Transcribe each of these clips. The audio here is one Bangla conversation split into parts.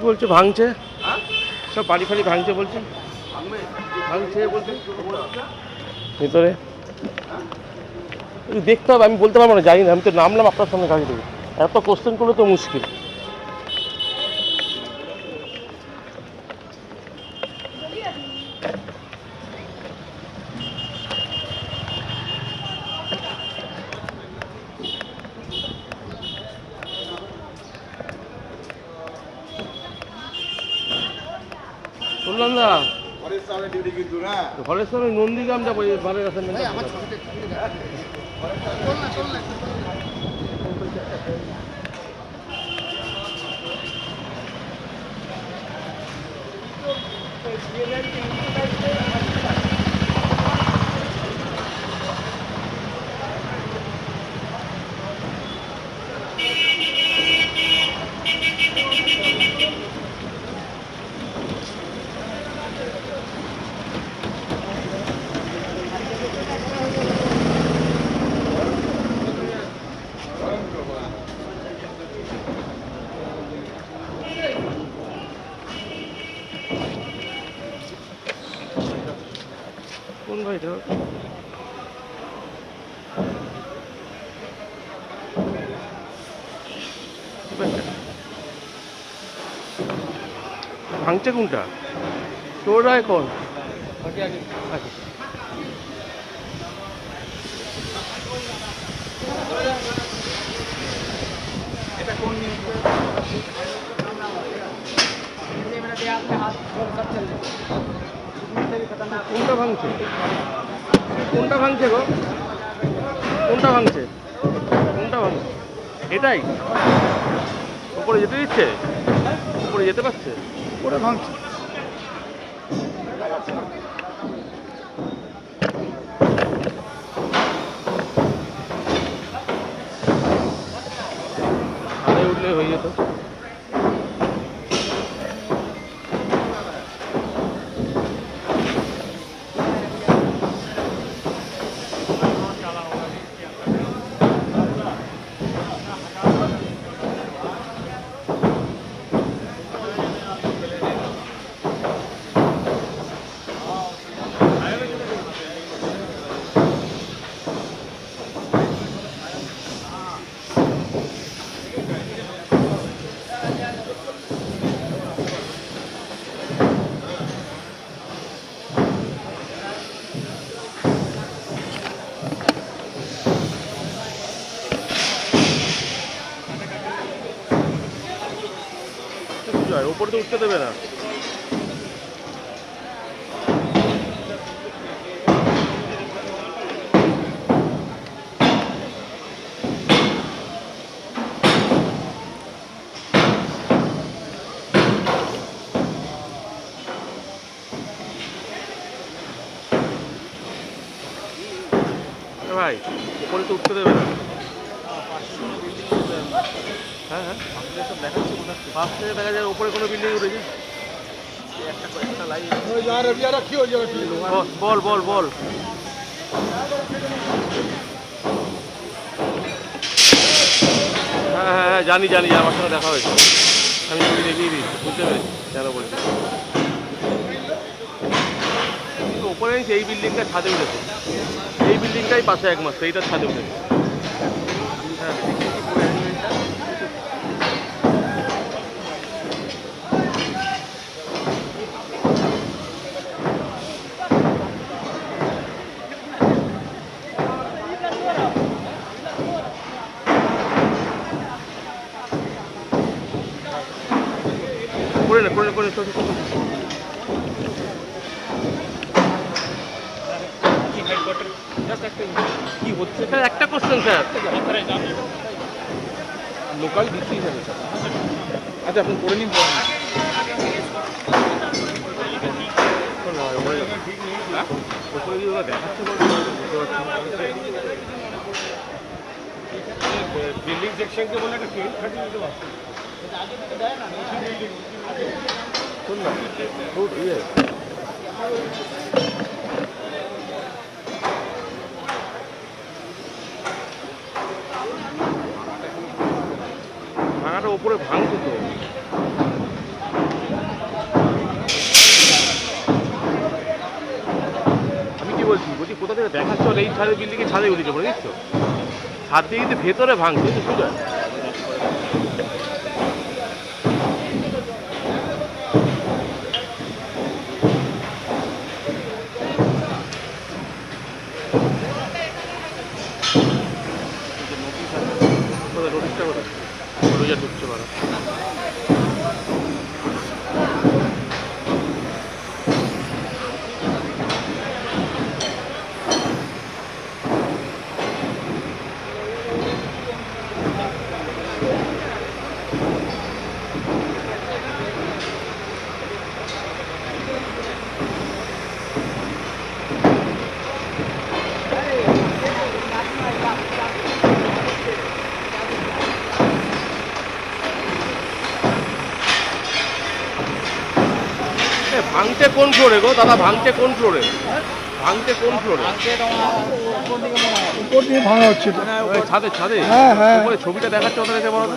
বলছে ভাঙছে, সব বাড়ি ফাড়ি ভাঙছে বলছে, ভাঙছে বলছে ভিতরে। দেখতে হবে, আমি বলতে পারবো না, জানি না, আমি তো নামলাম আপনার সামনে গাড়ি থেকে, এত কোশ্চেন করলে তো মুশকিল। শুনলাম না ঘরের সামনে নন্দীগ্রাম যাবো, ঘরের কাছে কোন ভাইটা ভাঙছে কোনটা? তোর রায় কোন? কোনটা ভাঙছে? কোনটা ভাঙছে গো? কোনটা ভাঙছে? কোনটা ভাঙছে? এটাই উপরে যেতে দিচ্ছে? উপরে যেতে পারছে? ওরা ভাঙছে। আরে উঠলে হয়ে যেত। উপরে তো উঠতে দেবে না। ভাই উপরে তো উঠতে দেবে না। হ্যাঁ হ্যাঁ পাশ থেকে দেখা যায় উপরে কোনো বিল্ডিং উঠেছে। বল বল বল। হ্যাঁ হ্যাঁ হ্যাঁ জানি জানি, আমার সঙ্গে দেখা হয়েছে, আমি ছবি দেখিয়ে দিই, বুঝতে পেরেছি কেন বলছি। উপরে এই বিল্ডিংটা ছাদে উঠেছে, এই বিল্ডিংটাই পাশে একমাত্র এইটার ছাদে উঠেছে। হ্যাঁ করে না করে করে কি হচ্ছে স্যার? একটা কোশ্চেন স্যার, লোকাল ডিসি হবে স্যার। আচ্ছা আপনি করে নিন। বিল্ডিং সেকশনকে বলে একটা ট্রেন খাটিয়ে দিতে পারছে। শোন না ভাঙাটা উপরে ভাঙতো তো। বলছি কোথা থেকে দেখাচ্ছ এই ছাদের বিল্ডিংয়ে ছাদে উঠেছে বলে দেখছো ছাদ দিয়ে কিন্তু ভেতরে ভাঙছে কিন্তু সোজা নোটিশটা কোথায় রোজা ঢুকছে মারা ভাঙতে কোন ফ্লোরে গো দাদা ভাঙতে কোন ফ্লোরে ভাঙতে কোন ফ্লোরে উপর দিয়ে ভাঙা হচ্ছিল। ওই ছাদে ছাদে হ্যাঁ, হ্যাঁ। উপরে ছবিটা দেখাচ্ছে ওটা দেখে বলো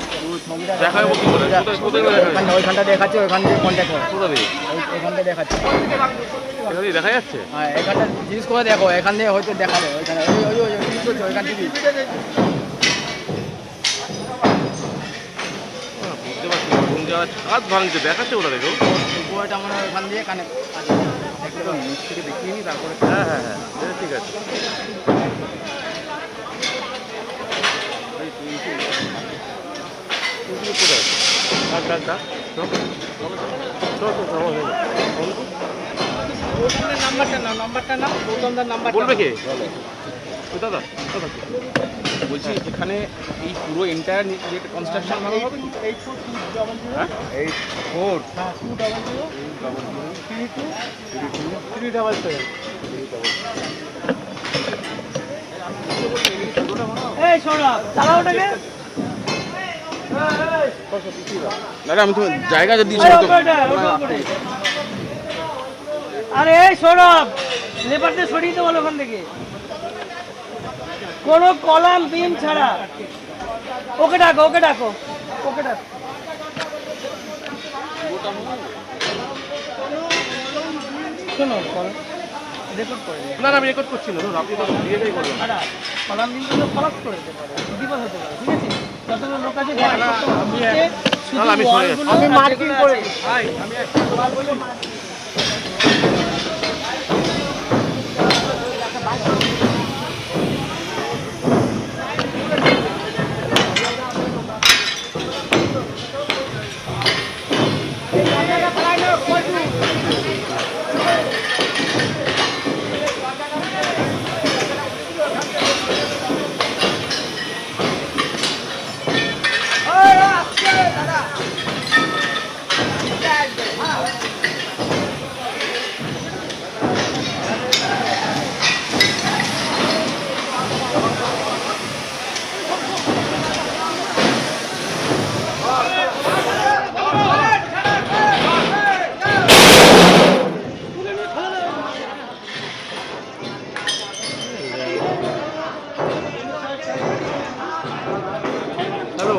দেখাবো কি করে কোথায় দেখা যাচ্ছে ওইখানটা দেখাচ্ছে, ওইখান থেকে কন্ট্যাক্ট হয়, কোথা দিয়ে ওইখানটা দেখাচ্ছে। এখান দিয়ে দেখা যাচ্ছে হ্যাঁ, এখানটা জিজ্ঞেস করে দেখো, এখান দিয়ে হয়তো দেখাবে, ওইখানে ওইখান থেকে। বুঝতে পারছি না, কোন জায়গায় ছাদ ভাঙছে দেখাচ্ছে ওটা দেখো উপরটা মনে হয় ওইখান দিয়ে কানেক্ট আছে। একদম নিচ থেকে দেখিয়ে নিই, তারপরে হ্যাঁ হ্যাঁ হ্যাঁ এটা ঠিক আছে কোথায় আছে ডাক ডাক ডাক নাম্বারটা না গৌতমদার নাম্বার বলবে কে ওই দাদা বলছি এখানে এই পুরো এন্টায়ার যে কনস্ট্রাকশন ভালো হবে 84 এই সৌরভ চালাও ওটাকে। দাদা আমি তো জায়গা যদি দিয়েছি তো আরে এই সৌরভ লেবারদের সরিয়ে দেবো ওখান থেকে, কোনো কলাম বিম ছাড়া। ওকে ডাকো, ওকে ডাকো, ওকে ডাকো। শোনো রেকর্ড করে না না আমি রেকর্ড করছি না ধরুন আপনি তো দিয়ে যাই করবেন কলাম বিমগুলো খরচ করে দিতে পারে, বিপদ হতে পারে, ঠিক আছে? যতগুলো লোক আছে আমি সরে যাচ্ছি। আমি মার্কিং করে দিই। হ্যালো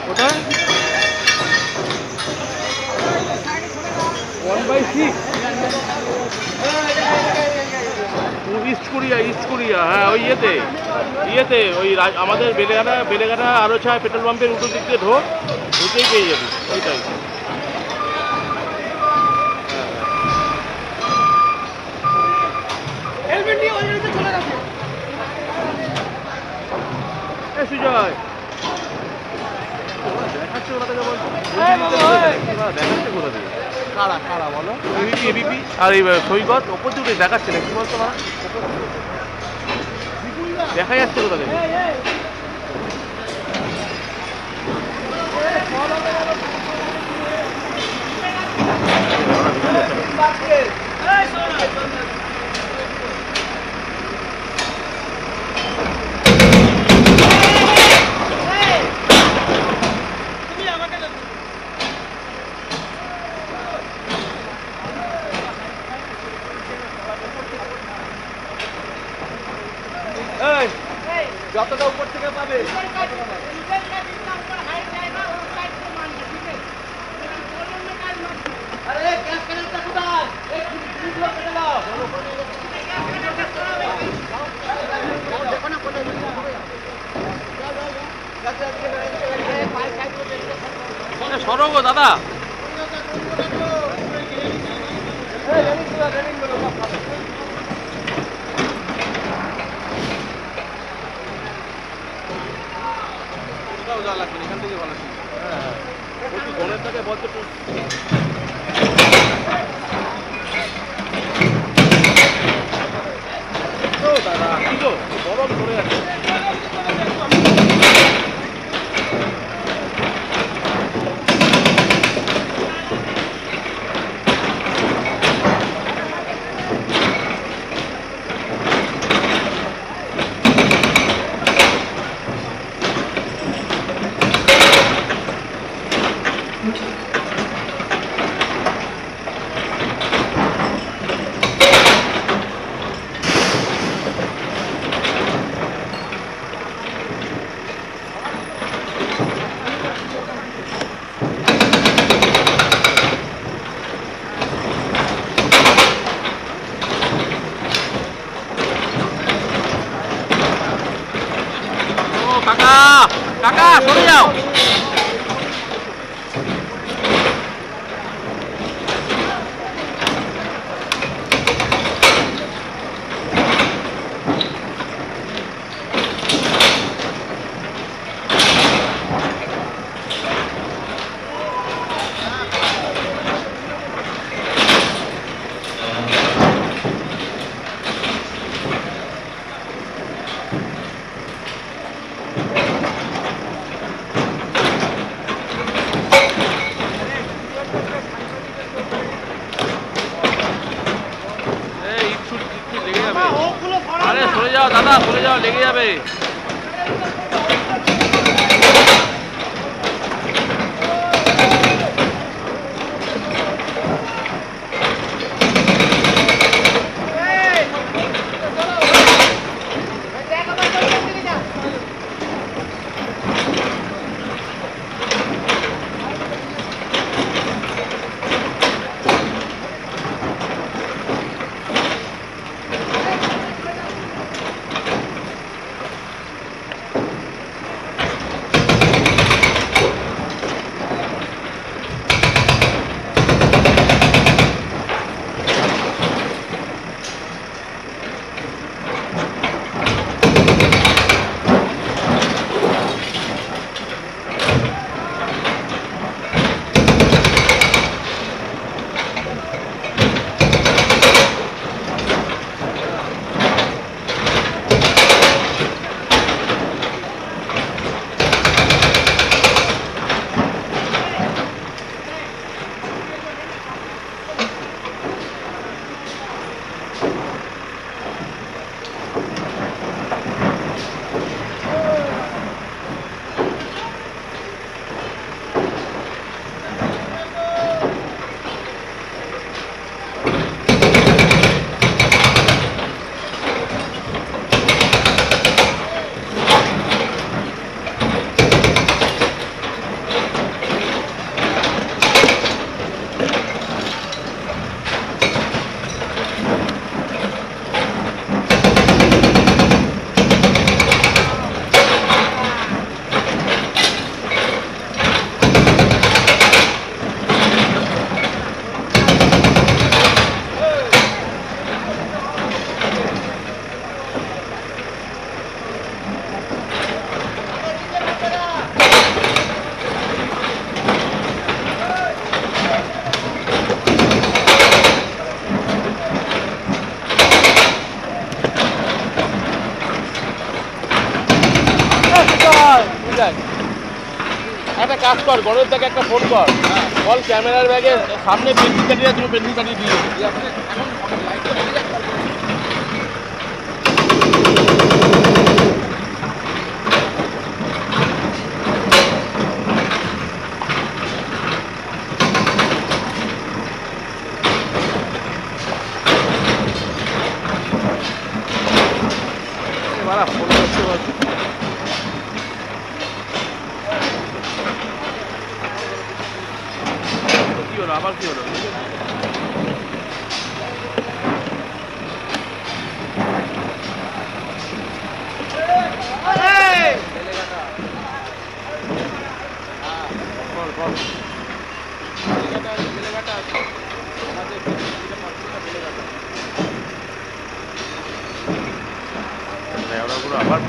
কোথায় 1/6 ইস্ট কোরিয়া হ্যাঁ ওই ইয়েতে ওই আমাদের বেলেঘাটা আরো ছায় পেট্রোল পাম্পের উল্টো দিক দিয়ে ঢুকেই পেয়ে যাবি ওইটাই সুজয় দেখাচ্ছে ওরা থেকে বলছে দেখাচ্ছে কোথা থেকে কারা কারা বলো? এবিপি আর এই সৈকত ওপর দিকে দেখাচ্ছে না কি বলতো না দেখা যাচ্ছে কোথা থেকে যতটা উপর থেকে পাবে আরে গ্যাস কানেক্টটা কোথায় সরো গো দাদা। কোথাও যাওয়া লাগবে না, এখান থেকে ভালো ছিল। হ্যাঁ, গণের থেকে বলতে দাদা কি গো গরম ধরে আছে। কাকা কাকা সরে যাও। আরে সরে যাও দাদা, সরে যাও, লেগে যাবে। একটা কাজ কর, গণের থেকে একটা ফোন কর, বল ক্যামেরার ব্যাগে সামনে পেন্সিল কাটিয়ে তুমি পেন্সিল কাটিয়ে দিয়ে ফোন করতে পারছি। কি হলো, আবার কি হলো? ওরা আবার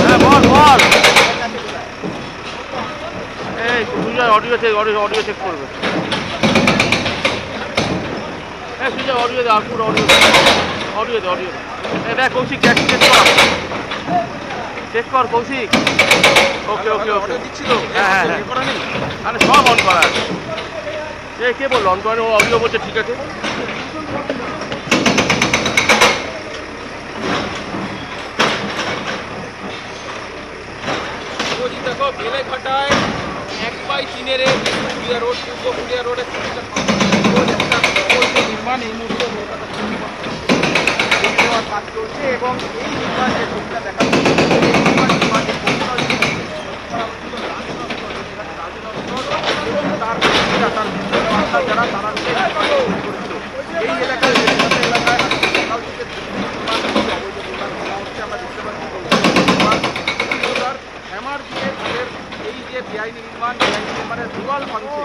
হ্যাঁ বল বল এই সুজয় অডিও চেক করবে হ্যাঁ সুজয় অডিও দে আপুর অডিও দে দেখ কৌশিক চেক কর কৌশিক ওকে দিচ্ছিল হ্যাঁ আরে সব অন করা আছে কে বললো অন করেন ও অডিও বলছে ঠিক আছে দেখো বেলেঘাটায় 1/3 রোড পূর্ব পুরিয়া রোডের নির্মাণ এই মুহূর্তে কাজ চলছে এবং এই নির্মাণ যে ছবিটা দেখা যারা তারা এই এলাকায় সকাল থেকে আমরা দেখতে পাচ্ছি হ্যামার দিয়ে তাদের এই যে বেআইনি নির্মাণের দুয়াল ভাঙছে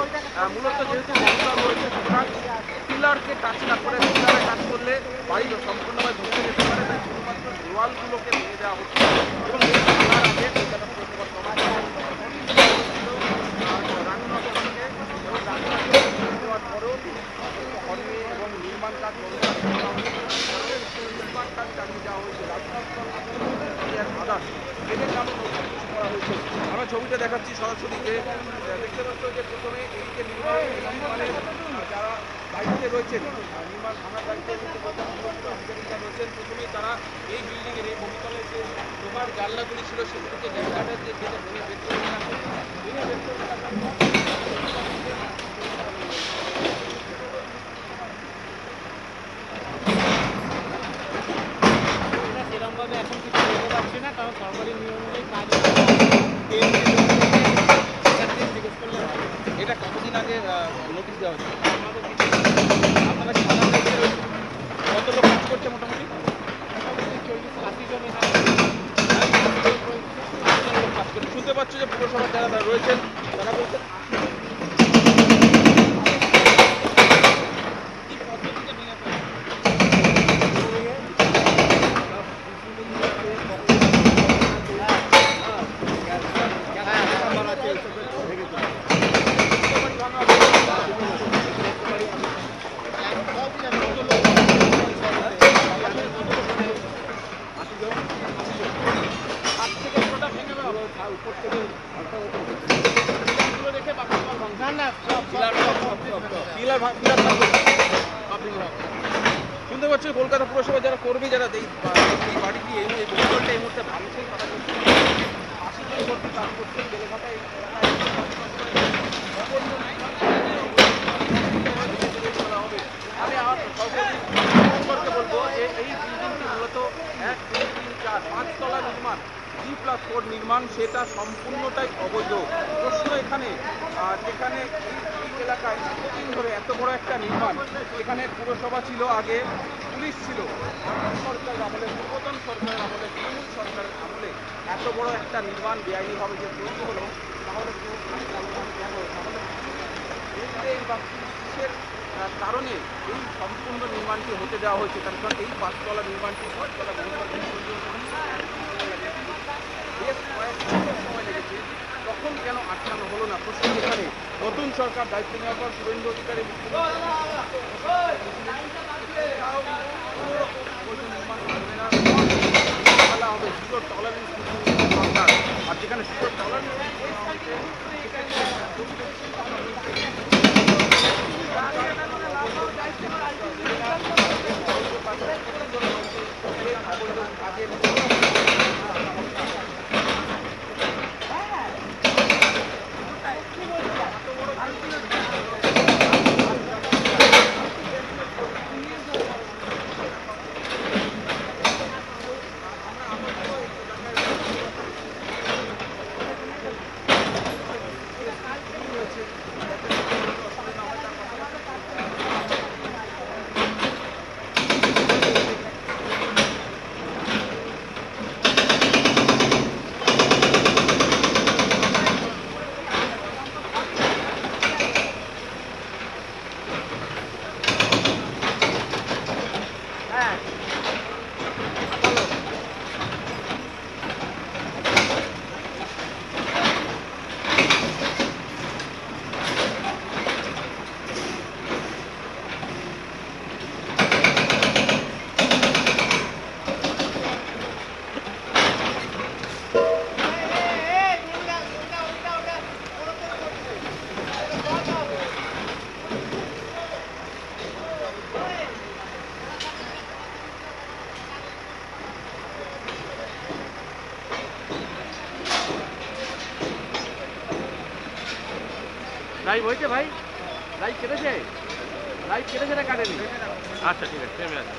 মূলত যেহেতু মশলা রয়েছে সুতরাং পিলারকে টাচ না করে পিলারে টাচ করলে বাড়ি সম্পূর্ণভাবে ধসে যেতে পারে তাই শুধুমাত্র দেওয়ালগুলোকে ভেঙে দেওয়া হচ্ছে এবং এই ভাঙার আগে কলকাতা পৌরসভার দেওয়ার পরেও কর্মী এবং নির্মাণ কাজ চালিয়ে যাওয়া হয়েছে এদের নামে করা হয়েছে আমরা ছবিটা দেখাচ্ছি সরাসরি যে দেখতে পাচ্ছ যে প্রথমে এই যে নির্মাণের যারা দায়িত্বে রয়েছেন নির্মাণ ভাঙার দায়িত্বে আধিকারিকরা রয়েছেন প্রথমেই তারা এই বিল্ডিংয়ের এই বহুতলের যে লোহার জানলাগুলি ছিল সেগুলিকে জায়গাটার যে ভেঙে বের করে সেরকমভাবে এখন কিছু বলতে পারছি না কারণ সরকারি নিয়ম অনুযায়ী কাজ জিজ্ঞেস করলে এটা কতদিন আগে নোটিশ দেওয়া হচ্ছে আপনারা কত লোক কাজ করছে মোটামুটি 40-80 জন কাজ করছে শুনতে পাচ্ছ যে পুরসভার যারা রয়েছেন তারা বলছেন শুনতে পাচ্ছ কলকাতা পুরসভা যারা কর্মী যারা এই বাড়িটি এই বহুতলটা এই মুহূর্তে ভাঙছে তারা কাজ করছেন বেলেঘাটায় আমি আমার সরকারকে বলবো এই বিল্ডিংটি মূলত 1, 2, 3, 4, 5 তলা নির্মাণ G+4 নির্মাণ সেটা সম্পূর্ণটাই অবৈধ প্রশ্ন এখানে যেখানে এই এলাকায় দীর্ঘদিন ধরে এত বড় একটা নির্মাণ এখানে পুরসভা ছিল আগে পুলিশ ছিল সরকারের আমলে পূর্বতন সরকারের আমলে তৃণমূল সরকারের আমলে এত বড় একটা নির্মাণ বেআইনিভাবে যে তৈরি হলো তাহলে পুলিশের কারণে এই সম্পূর্ণ নির্মাণটি হতে দেওয়া হয়েছে কারণ এই 5 তলা নির্মাণটি 5 তলা বেশ কয়েক বছর সময় লেগেছে তখন কেন আটকানো হলো না প্রশ্ন এখানে নতুন সরকার দায়িত্ব নেওয়ার পর শুভেন্দু অধিকারী হবে জিরো টলারেন্স সরকার আর যেখানে জিরো টলারেন্স হ্যাঁ লাইভ হয়েছে ভাই? লাইভ কেটেছে? লাইভ কেটেছে না কাটেনি? আচ্ছা ঠিক আছে, থেমে আছে।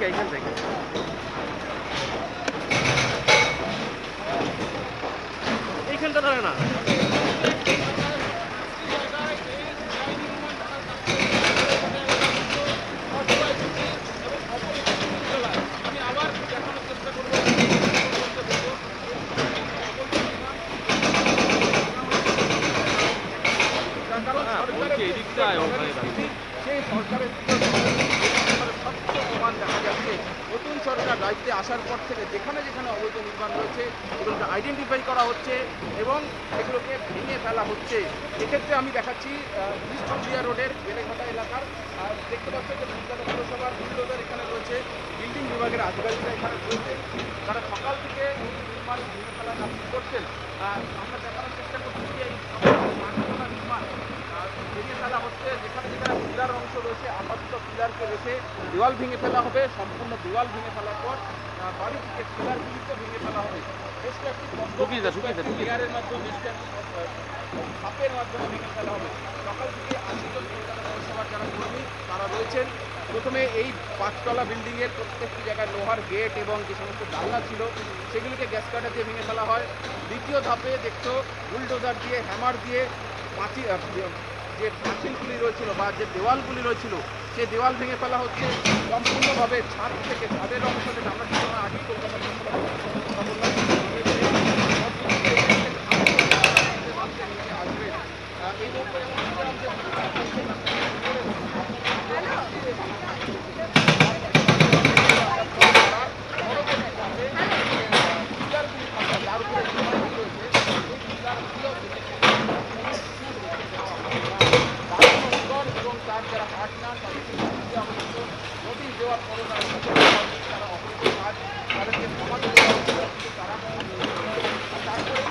এইখান থেকে এইখানটা ধরে না। আমি আবার দেখানোর চেষ্টা করবো। সেই সরকারের স্বচ্ছ প্রমাণ দেখা যাচ্ছে নতুন সরকার দায়িত্বে আসার পর থেকে যেখানে যেখানে অবৈধ নির্মাণ রয়েছে এগুলোকে আইডেন্টিফাই করা হচ্ছে এবং এগুলোকে ভেঙে ফেলা হচ্ছে। এক্ষেত্রে আমি দেখাচ্ছি ইস্ট রোডের বেলেঘাটা এলাকার দেখতে পাচ্ছেন যে কলকাতা পুরসভার বুলডোজার এখানে রয়েছে, বিল্ডিং বিভাগের আধিকারিকরা এখানে রয়েছে, তারা সকাল থেকে নির্মাণ ভেঙে ফেলার কাজ করছেন। আমরা দেখানোর চেষ্টা করছি যে এই নির্মাণ ভেঙে ফেলা হচ্ছে, যেখানে যেখানে পিলার অংশ রয়েছে আপাতত পিলারকে রেখে দেওয়াল ভেঙে ফেলা হবে। সম্পূর্ণ দেওয়াল ভেঙে ফেলার পর বাড়ি থেকে পিলারগুলিকে ভেঙে ফেলা হবে। বেশ কয়েকটি লেয়ারের মাধ্যমে বেশ কয়েকটি ধাপের মাধ্যমে ভেঙে ফেলা হবে। সকাল থেকে ৮০ জন কলকাতা পৌরসভার যারা কর্মী তারা রয়েছেন। প্রথমে এই ৫তলা বিল্ডিংয়ের প্রত্যেকটি জায়গায় লোহার গেট এবং যে সমস্ত জানলা ছিল সেগুলিকে গ্যাস কাটার দিয়ে ভেঙে ফেলা হয়। দ্বিতীয় ধাপে দেখছো বুলডোজার দিয়ে হ্যামার দিয়ে যে পাঁচিলগুলি রয়েছিল বা যে দেওয়ালগুলি রয়েছিল সেই দেওয়াল ভেঙে ফেলা হচ্ছে সম্পূর্ণভাবে ছাদ থেকে, ছাদের অংশ থেকে। আমরা কিছুক্ষণ আগেই কলকাতা আসবে এই এবং তার যারা পার্টনার নোটিশ দেওয়ার পরও তারা অবৈধ কাজ তাদেরকে সমাধান দেওয়া হচ্ছিল, কিন্তু তারা তারপরে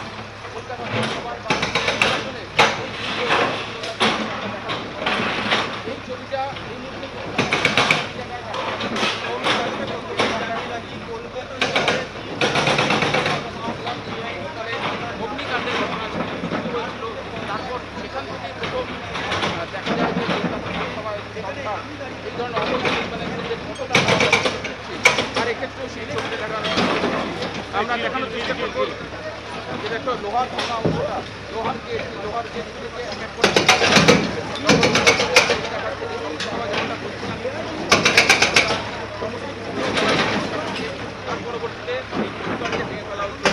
কলকাতা পৌরসভার বা এই ছবিটা এই মুহূর্তে অগ্নিকাণ্ডের ঘটনা হয়েছিল। তারপর সেখান থেকে প্রথম দেখা যায় যে এই ধরনের অবৈধ নির্মাণের ক্ষেত্রে কতটা আর এক্ষেত্রেও সেই ছবিটা দেখানো আমরা দেখানোর চেষ্টা করব। যেটা একটা লোহার ভাঙা অংশটা, লোহার গেট থেকে এক এক করে তার পরবর্তীতে এই পরিবারকে ভেঙে ফেলা হচ্ছে।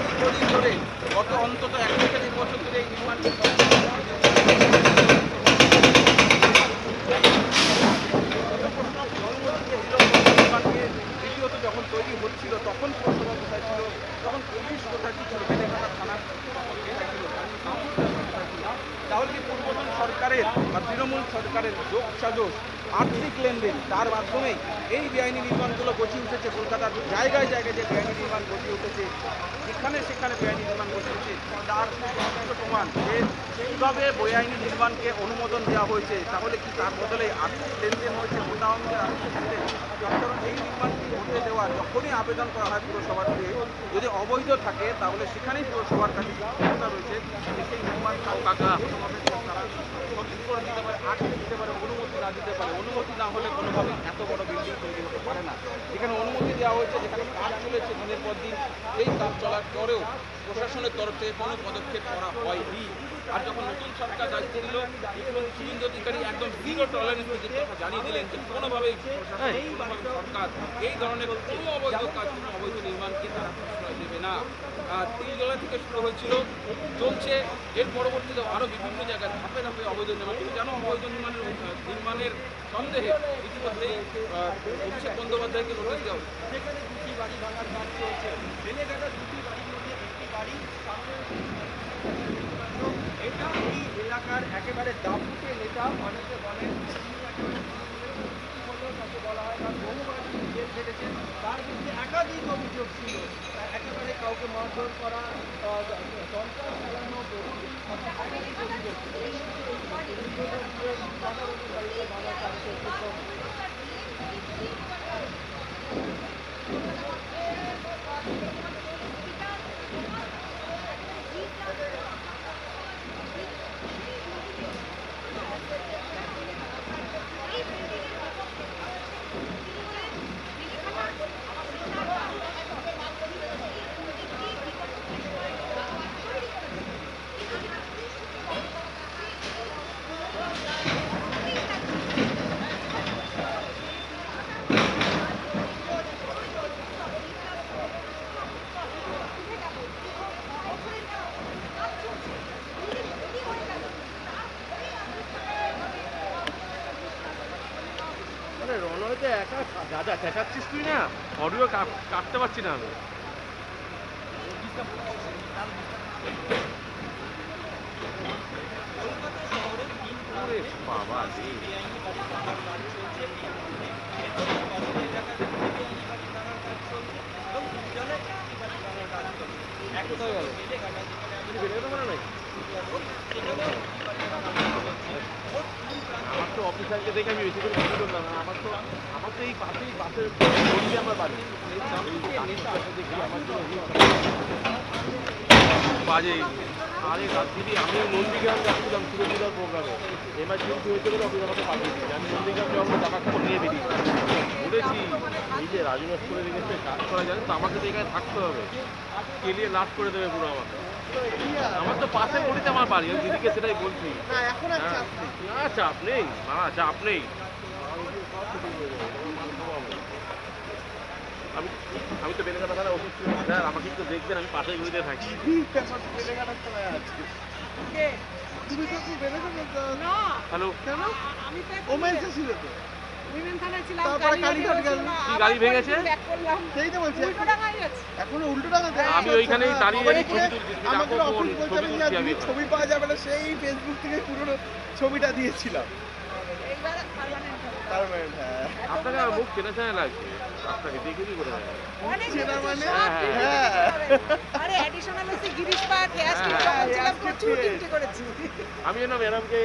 দীর্ঘদিন ধরে গত অন্তত 1 থেকে 1.5 বছর ধরে এই নির্মাণটি দ্বিতীয়ত যখন তৈরি হচ্ছিল তখন পৌরসভা কোথায় ছিল, তখন পুলিশ কোথায় ছিল, বেলেঘাটা থানা কোথায় ছিল, তাহলে কি পূর্বতন সরকারের বা তৃণমূল সরকারের যোগ সাজস আর্থিক লেনদেন তার মাধ্যমেই এই বেআইনি নির্মাণগুলো গড়ে উঠেছে? কলকাতার জায়গায় জায়গায় যে বেআইনি নির্মাণ গড়ে উঠেছে, যেখানে সেখানে বেআইনি নির্মাণ গড়ে উঠেছে, তার সুস্পষ্ট প্রমাণ যে সেইভাবে বেআইনি নির্মাণকে অনুমোদন দেওয়া হয়েছে। তাহলে কি তার বদলে আর্থিক লেনদেন হয়েছে, মোটা অঙ্কের আর্থিক লেনদেন? কারণ এই নির্মাণটি হতে দেওয়ার যখনই আবেদন করা হয় পুরসভার দিয়ে, যদি অবৈধ থাকে তাহলে সেখানেই পুরসভার কাছে ক্ষমতা রয়েছে যে সেই নির্মাণ কাকা তারা স্থগিত করে দিতে পারে, আটকে দিতে পারে, অনুমতি না দিতে পারে। অনুমতি না হলে কোনোভাবে এত বড় বিল্ডিং তৈরি হতে পারে না। এখানে অনুমতি দেওয়া হয়েছে, যেখানে কাজ চলেছে দিনের পর দিন, এই কাজ চলার পরেও প্রশাসনের তরফ থেকে কোনো পদক্ষেপ করা হয়নি। আর যখন নতুন সরকার দায়িত্ব দিল, শুভেন্দু অধিকারী একদম জিরো টলারেন্সের কথা জানিয়ে দিলেন যে কোনোভাবেই সরকার এই ধরনের কোনো অবৈধ কাজ, কোনো অবৈধ নির্মাণকে তারা প্রশ্রয় দেবে না। তিলজলা থেকে শুরু হয়েছিল, চলছে, এর পরবর্তীতে আরও বিভিন্ন জায়গায় ধাপে ধাপে অবৈধ নির্মাণ। তুমি জানো অবৈধ নির্মাণের সন্দেহে ইতিমধ্যেই অভিষেক বন্দ্যোপাধ্যায়কে নোটিশ দেওয়া হয়েছে। সেখানে দুটি বাড়ি ভাঙার কাজ চলছে, বেলেঘাটা দুটি বাড়ির মধ্যে একটি বাড়ি সামনে, এটা এই এলাকার একেবারে দাপুটে নেতা, অনেকে বলেন তাকে বলা হয় কারণ বহুবার তিনি জেল খেটেছেন, তার বিরুদ্ধে একাধিক অভিযোগ ছিল, একেবারে কাউকে মারধর করা, সন্ত্রাস চালানো, একাধিক অভিযোগ ছিল। রনয়তে একা যা যা দেখাচ্ছিস তুই না, অডিও কাটতে পারছি না আমি। বাবা আমার তো অফিসারকে দেখে আমি বেশি করে কিছু করলাম না। আমার তো এই পাশেই বাসের গলিতে আমার বাড়ি, আমার জন্য বাজে। আরে রাত্রি আমি নন্দীগ্রাম যাচ্ছিলাম সুরজিদার প্রোগ্রামে, এমার্জেন্সি হয়েছে বলে অফিস আমাকে পাঠিয়ে দিয়েছি। আমি নন্দীগ্রাম যাওয়ার পর টাকা খবর নিয়ে বেরিয়েছি, বলেছি এই যে রাজুনাথ করে রেখেছে কাজ করা যায় তো আমাকে তো এখানে থাকতে হবে, কেলিয়ে লাভ করে দেবে পুরো আমাকে। আমার তো পাশের গলিতে আমার বাড়ি, আমি দিদিকে সেটাই বলছি। না চাপ নেই, না চাপ নেই। আমি তো বেলেঘাটা থানায় ওষুধ ছিল স্যার, আমাকে একটু দেখবেন, আমি পাশের গলিতে থাকি। হ্যালো, গাড়ি ভেঙেছে এখনো উল্টোডাঙা আমি ওইখানেই দাঁড়িয়ে ছবি পাওয়া যাবে না, সেই ফেসবুক থেকে পুরো ছবিটা দিয়েছিলাম। আপনাকে আর মুখ চেনা চেনা লাগছে, আপনাকে দেখে কি করে আমি যেন ম্যাডামকে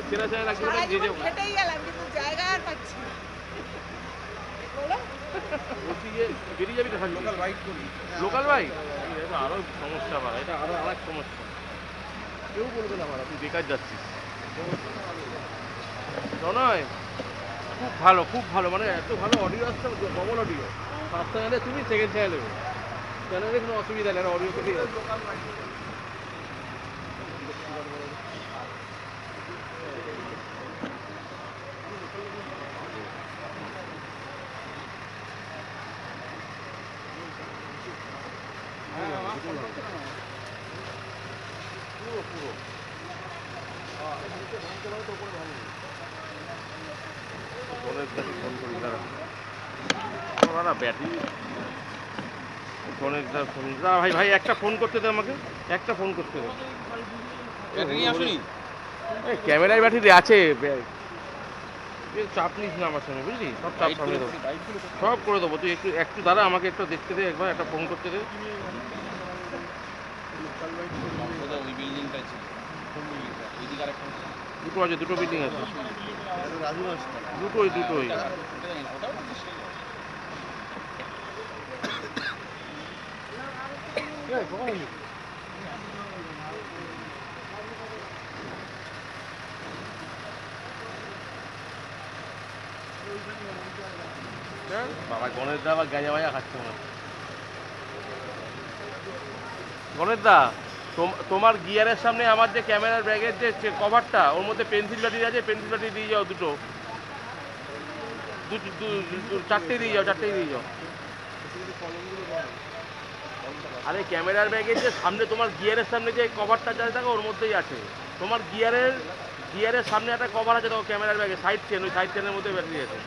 চেনা চেনা লাগছে বেরিয়ে যাবি তো লোকাল বাইক করি, লোকাল বাইক আরো সমস্যা পারে, এটা আরো আরেক সমস্যা। কেউ বলবে না আমার তুই বেকার যাচ্ছিস। নয় খুব ভালো মানে এত ভালো অডিও আসছে, ডবল অডিও। ফার্স্ট চ্যানেলে তুমি, সেকেন্ড চ্যানেলে চ্যানেলে কোনো অসুবিধা নেই, অডিও থেকে ফোন করি দাঁড়া ব্যাটারি ফোনের দাঁড়া ভাই ভাই একটা ফোন করতে দে আমাকে, একটা ফোন করতে দে। ব্যাটারি আসুনি এই ক্যামেরায় ব্যাটারি আছে, চাপ নিস না আমার সঙ্গে বুঝলি, সব চাপ সামনে দেবো, সব করে দেবো। তুই একটু একটু দাঁড়া, আমাকে একটু দেখতে দে একবার, একটা ফোন করতে দে। ওই বিল্ডিংটাই ছিল, ওইদিকে আরেকটা দুটো আছে, দুটো বিল্ডিং আছে, দুটোই দুটোই। বাবা গণেশ দা আবার গাঁজা মাজা খাচ্ছে মনে হচ্ছে। গণেশ দা তোমার গিয়ারের সামনে আমার যে ক্যামেরার ব্যাগের যে কভারটা, ওর মধ্যে পেন্সিল বাটি আছে, পেন্সিল বাটি দিয়ে যাও দুটো, চারটেই দিয়ে যাও, চারটেই দিয়ে যাও। আরে ক্যামেরার ব্যাগের যে সামনে তোমার গিয়ারের সামনে যে কভারটা আছে দেখো, ওর মধ্যেই আছে। তোমার গিয়ারের সামনে একটা কভার আছে দেখো ক্যামেরার ব্যাগে, সাইড চেন, ওই সাইড চেনের মধ্যে ব্যাটারি আছে।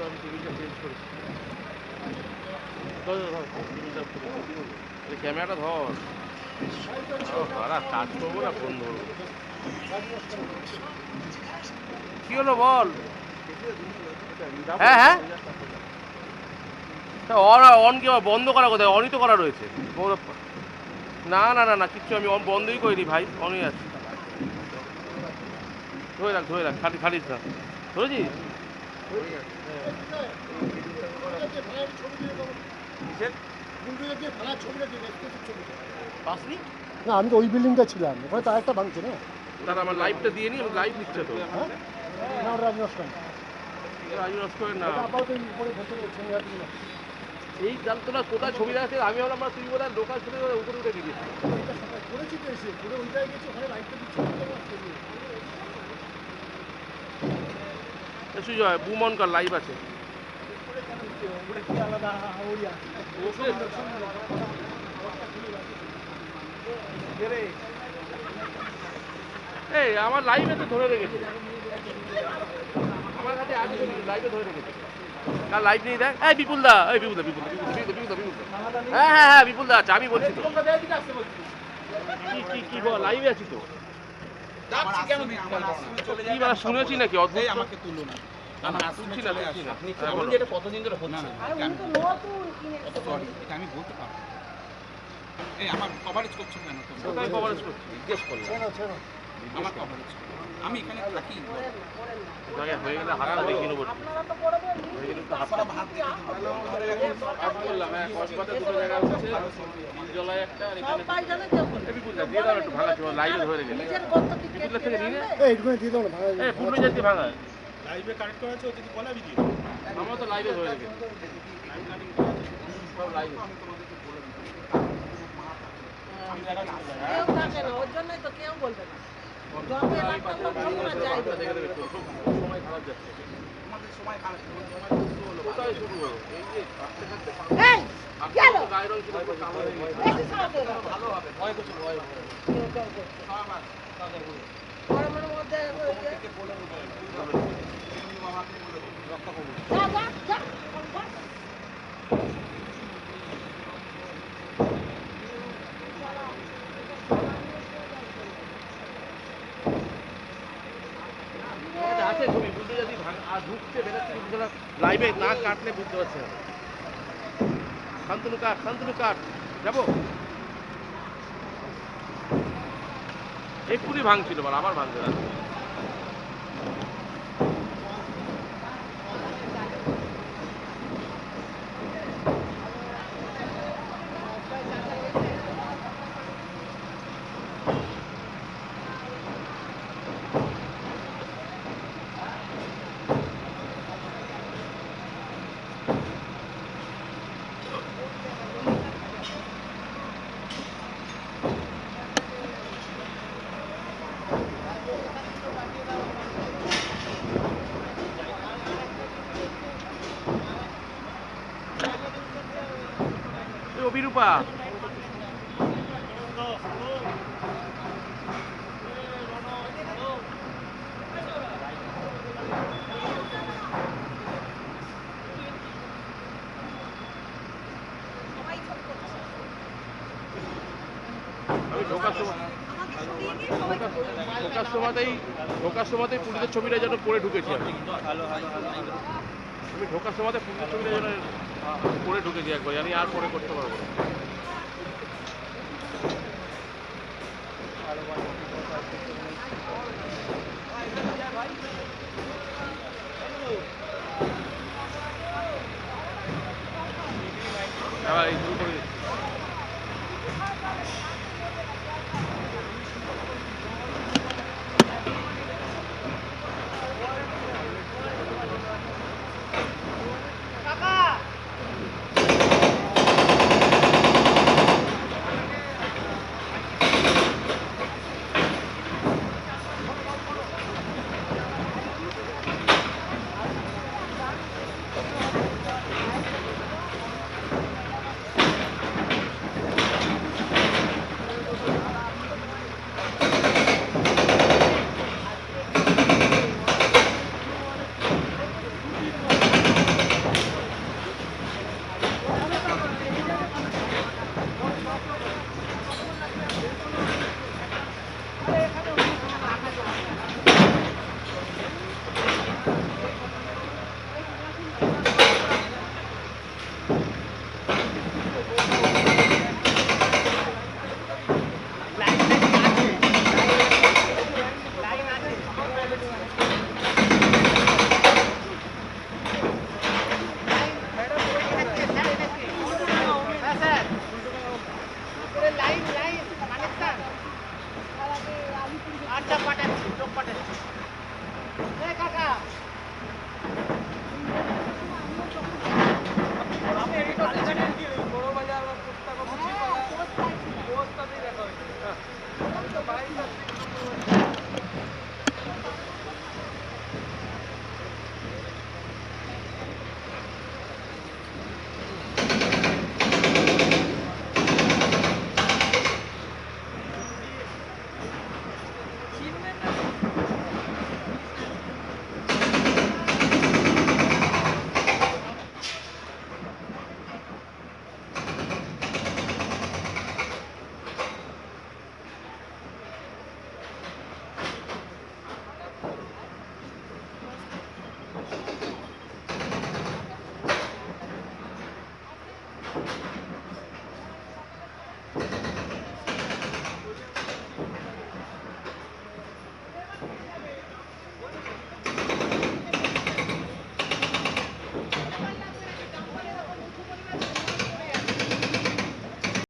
আমি টিভিটা চেঞ্জ করেছি, ক্যামেরাটা ধর, কাজ করবো না ফোন ধরবো। কি হলো বল? হ্যাঁ হ্যাঁ, অন কি বন্ধ করা কোথায়? অনই তো করা রয়েছে। না না না না কিচ্ছু আমি বন্ধই করিনি ভাই, অনই আছে। ধরে রাখ ধরে রাখ, খালিস না, ধরেছিস? পাসনি না, আমি তো ওই বিল্ডিংটা ছিলাম, ওখানে তো আরেকটা ভাঙছে না। তারা আমার লাইভটা দিয়ে নি, আমি লাইভ নিচ্ছে তো। হ্যাঁ না, ওটা রাজু নষ্ট রাজু নষ্ট করে না, আপাতত উপরে ভেতরে ছবি আছে না। এই জাল তোরা কোথায় ছবি আছে? আমি ভাবলাম তুই বোধ হয় লোকাল ছবি উপরে উঠে গেছিস। এটা সবাই করেছি তো, এসে পুরো ওইটাই গেছে, ওখানে লাইটটা দিচ্ছে। সুজয় বুমনকার লাইভ আছে। এই আমার লাইভে তো ধরে রেখেছে, আমার কাছে আগে লাইভে ধরে রেখেছে। কার লাইভ নেই দেখ? এই বিপুল দা, এই বিপুল দা, বিপুল দা, বিপুল দা, বিপুল দা। হ্যাঁ হ্যাঁ হ্যাঁ বিপুল দা আছে, আমি বলছি তো। কি কি কি বল, লাইভে আছি তো। কি বলা শুনেছি নাকি? অদ্ভুত আমাকে তুলো না, তুলছি না, তুলছি না। যেটা কতদিন ধরে হচ্ছে এটা আমি বলতে পারবো। এই আমার কভারেজ করছো কেন? কোথায় কভারেজ করছি? জিজ্ঞেস করলাম আমার কভারেজ, আমি এখানে থাকি। হয়ে গেলে হাতটা দেখে নেবো, হয়ে গেলে তো হাতটা বললাম। হ্যাঁ কসবাতে দুটো জায়গা হচ্ছে, জলায় একটা, আর এখানে বিপুল দা দিয়ে দাও একটু, ভাঙা ছিল লাইভে ধরে গেলে। বিপুল দা থেকে নিয়ে এইটুকুনি দিয়ে দাও না, ভাঙা এই ফুটো যাচ্ছে ভাঙা, লাইভে কানেক্ট করা আছে, যদি বলাবি দিয়ে আমার তো লাইভে ধরে গেছে, সব লাইভে। কেউ থাকে না, ওর জন্যই তো কেউ বলবে না। জবে রাখতাম না, বলবো না, যাই বলবো। দেখে দেবে তো, সময় খারাপ যাচ্ছে। কোথায় শুরু হলো? এই যে কাটতে কাটতে এই, গেল। গায়ের রং ছিল তো কালো হয়ে গেছে। বেশি সাহায্য দাও। ভালো হবে, ভয় করছে, ভয় হবে। গরমের মধ্যে ওই যে- যা, যা, যা, যা। আছে ছবি, বুঝতে যদি আর ঢুকছে বেরোচ্ছে, লাইভে না কাটলে বুঝতে পারছে না। শান্তনু কাট, শান্তনু কাট, যাবো। এক্ষুনি ভাঙছিল আবার ভাঙছে না। অভিরূপা আমি ঢোকার সময়তেই পুলিশের ছবিটা যেন পরে ঢুকেছি আমি ঢোকার সময়তে পুলিশের ছবিটা যেন পরে ঢুকেছি একবার জানি আর পরে করতে পারবো না।